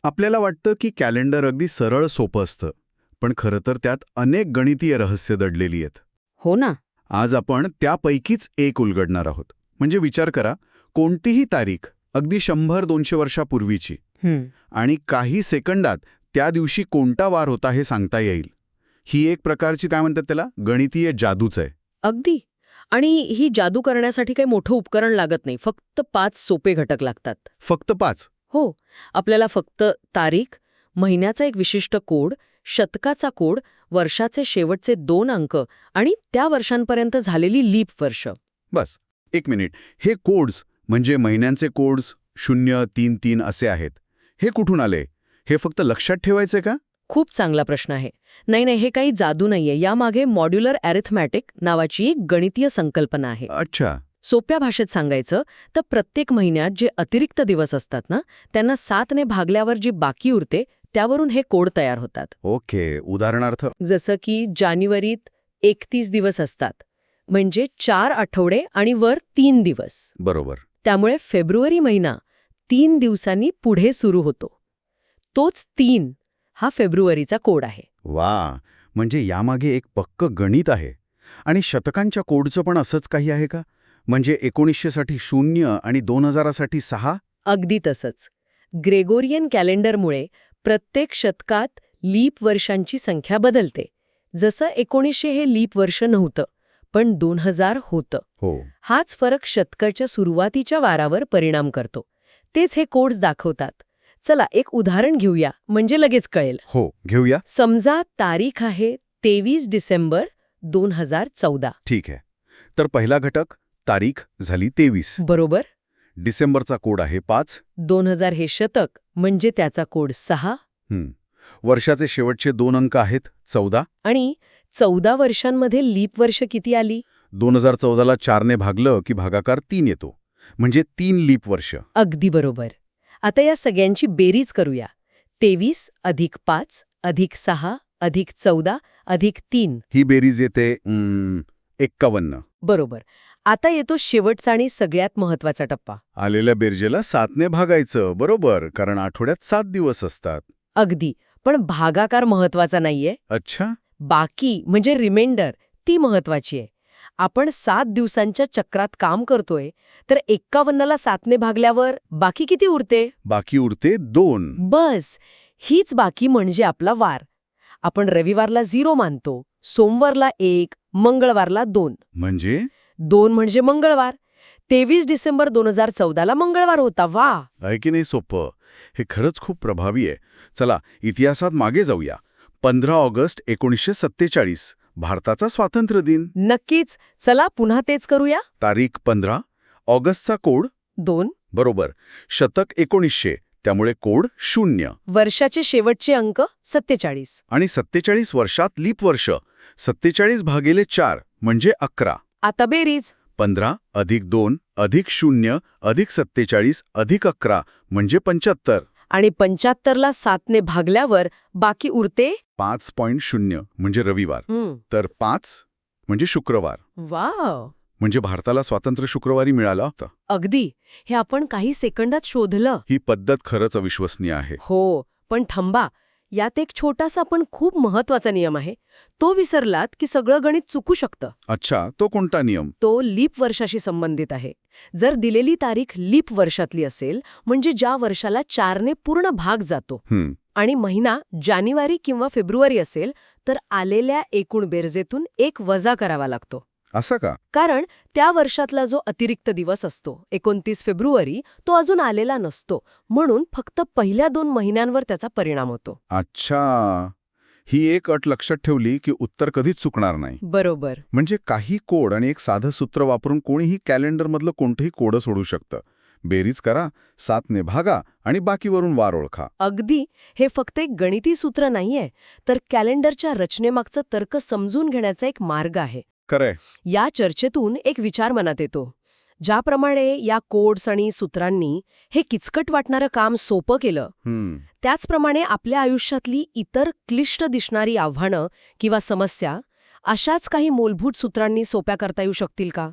आपल्याला वाटतं की कॅलेंडर अगदी सरळ सोपं असतं, पण खरं तर त्यात अनेक गणितीय रहस्य दडलेली आहेत. हो ना. आज आपण त्यापैकीच एक उलगडणार आहोत. म्हणजे विचार करा, कोणतीही तारीख अगदी 100-200 वर्षापूर्वीची आणि काही सेकंदात त्या दिवशी कोणता वार होता हे सांगता येईल. ही एक प्रकारची काय म्हणतात त्याला गणितीय जादूच आहे. अगदी. आणि ही जादू करण्यासाठी काही मोठं उपकरण लागत नाही, फक्त 5 सोपे घटक लागतात. फक्त 5? हो. आपल्याला फक्त तारीख, महिन्याचा एक विशिष्ट कोड, शतकाचा कोड, वर्षाचे शेवटचे 2 अंक आणि त्या वर्षांपर्यंत झालेली लीप वर्ष. बस. एक मिनिट. हे कोड्स म्हणजे महिन्यांचे कोड्स 033 असे आहेत. हे कुठून आले? हे फक्त लक्षात ठेवायचे का? खूप चांगला प्रश्न आहे. नाही, हे काही जादू नाहीये. यामागे मॉड्युलर अॅरिथमॅटिक नावाची एक गणितीय संकल्पना आहे. अच्छा. सोप्या भाषेत सांगायचं तर प्रत्येक महिन्यात जे अतिरिक्त दिवस असतात ना, त्यांना 7ने भागल्यावर जी बाकी उरते त्यावरून हे कोड तयार होतात. ओके. उदाहरणार्थ? जसं की जानेवारीत 31 दिवस असतात, म्हणजे 4 आठवडे आणि वर 3 दिवस. बरोबर. त्यामुळे फेब्रुवारी महिना 3 दिवसांनी पुढे सुरू होतो. तोच 3 हा फेब्रुवारीचा कोड आहे. वा. म्हणजे यामागे एक पक्क गणित आहे. आणि शतकांच्या कोडचं पण असंच काही आहे का? म्हणजे 1900 साठी 0 आणि 2000 साठी 6? अगदी तसंच. ग्रेगोरियन कॅलेंडरमुळे प्रत्येक शतकात लीप वर्षांची संख्या बदलते. जसं 1900 हे लीप वर्ष नव्हतं, पण 2000 होतं. हो. हाच फरक शतकाच्या सुरुवातीच्या वारावर परिणाम करतो. तेच हे कोड्स दाखवतात. चला एक उदाहरण घेऊया, म्हणजे लगेच कळेल. हो, घेऊया. समजा तारीख आहे 23 डिसेंबर 2014. ठीक आहे. तर पहिला घटक तारीख झाली 23. बरोबर. डिसेंबरचा कोड आहे 5. 2000 हे शतक, म्हणजे त्याचा कोड 6. वर्षाचे शेवटचे 2 अंक आहेत 14. आणि 14 वर्षांमध्ये लीप वर्ष किती आली? 2014ला 4ने भागलं की भागाकार 3 येतो. म्हणजे 3 लीप वर्ष. अगदी बरोबर. आता या सगळ्यांची बेरीज करूया. 23 अधिक 5 अधिक 6 अधिक 14 अधिक 3. ही बेरीज येते 51. बरोबर. आता येतो शेवटचा आणि सगळ्यात महत्वाचा टप्पा. आलेल्या बेरजेला 7ने भागायचं. बरोबर, कारण आठवड्यात 7 दिवस असतात. अगदी. पण भागाकार महत्वाचा नाहीये. अच्छा. बाकी म्हणजे रिमाइंडर ती महत्वाची आहे. आपण 7 दिवसांच्या चक्रात काम करतोय, तर 51ला 7ने भागल्यावर बाकी किती उरते? बाकी उरते 2. बस. हीच बाकी म्हणजे आपला वार. आपण रविवारला 0 मानतो, सोमवारला 1, मंगळवारला 2. म्हणजे 2 म्हणजे मंगळवार. 23 डिसेंबर 2014ला मंगळवार होता. वा. आहे की नाही सोपं? हे खरंच खूप प्रभावी आहे. चला इतिहासात मागे जाऊया. 15 ऑगस्ट 1947 भारताचा स्वातंत्र्य दिन. नक्कीच. चला पुन्हा तेच करूया. तारीख 15, ऑगस्टचा कोड 2. बरोबर. शतक 1900, त्यामुळे कोड 0. वर्षाचे शेवटचे अंक 47. आणि 47 वर्षात लीप वर्ष. 47 भागिले 4 म्हणजे 11. आता बेरीज. 15 अधिक 2 अधिक 0 अधिक 47 अधिक 11 म्हणजे 75. आणि 75ला 7ने भागल्यावर बाकी उरते 5.0 म्हणजे रविवार. तर 5 म्हणजे शुक्रवार. वाव. म्हणजे भारताला स्वातंत्र्य शुक्रवारी मिळाला होता. अगदी. हे आपण काही सेकंदात शोधलं. ही पद्धत खरंच अविश्वसनीय आहे. हो, पण थांबा. यात एक छोटासा पण खूप महत्वाचा नियम आहे. तो विसरलात की सगळं गणित चुकू शकतं. अच्छा, तो कोणता नियम? तो लीप वर्षाशी संबंधित आहे. जर दिलेली तारीख लीप वर्षातली असेल, म्हणजे ज्या वर्षाला 4ने पूर्ण भाग जातो, आणि महिना जानेवारी किंवा फेब्रुवारी असेल, तर आलेल्या एकूण बेरजेतून 1 वजा करावा लागतो. असं का? कारण त्या वर्षातला जो अतिरिक्त दिवस असतो 29 फेब्रुवारी, तो अजून आलेला नसतो. म्हणून फक्त पहिल्या 2 महिन्यांवर त्याचा परिणाम होतो. अच्छा. ही एक अट लक्षात ठेवली की उत्तर कधीच चुकणार नाही. बरोबर. म्हणजे काही कोड आणि एक साधं सूत्र वापरून कोणीही कॅलेंडरमधलं कोणतंही कोड सोडू शकतं. बेरीज करा, 7ने भागा आणि बाकीवरून वार ओळखा. अगदी. हे फक्त एक गणिती सूत्र नाहीये, तर कॅलेंडरच्या रचनेमागचं तर्क समजून घेण्याचा एक मार्ग आहे. खरंय. या चर्चेतून एक विचार मनात येतो. ज्याप्रमाणे या कोड्स आणि सूत्रांनी हे किचकट वाटणारं काम सोपं केलं, त्याचप्रमाणे आपल्या आयुष्यातली इतर क्लिष्ट दिसणारी आव्हानं किंवा समस्या अशाच काही मूलभूत सूत्रांनी सोप्या करता येऊ शकतील का?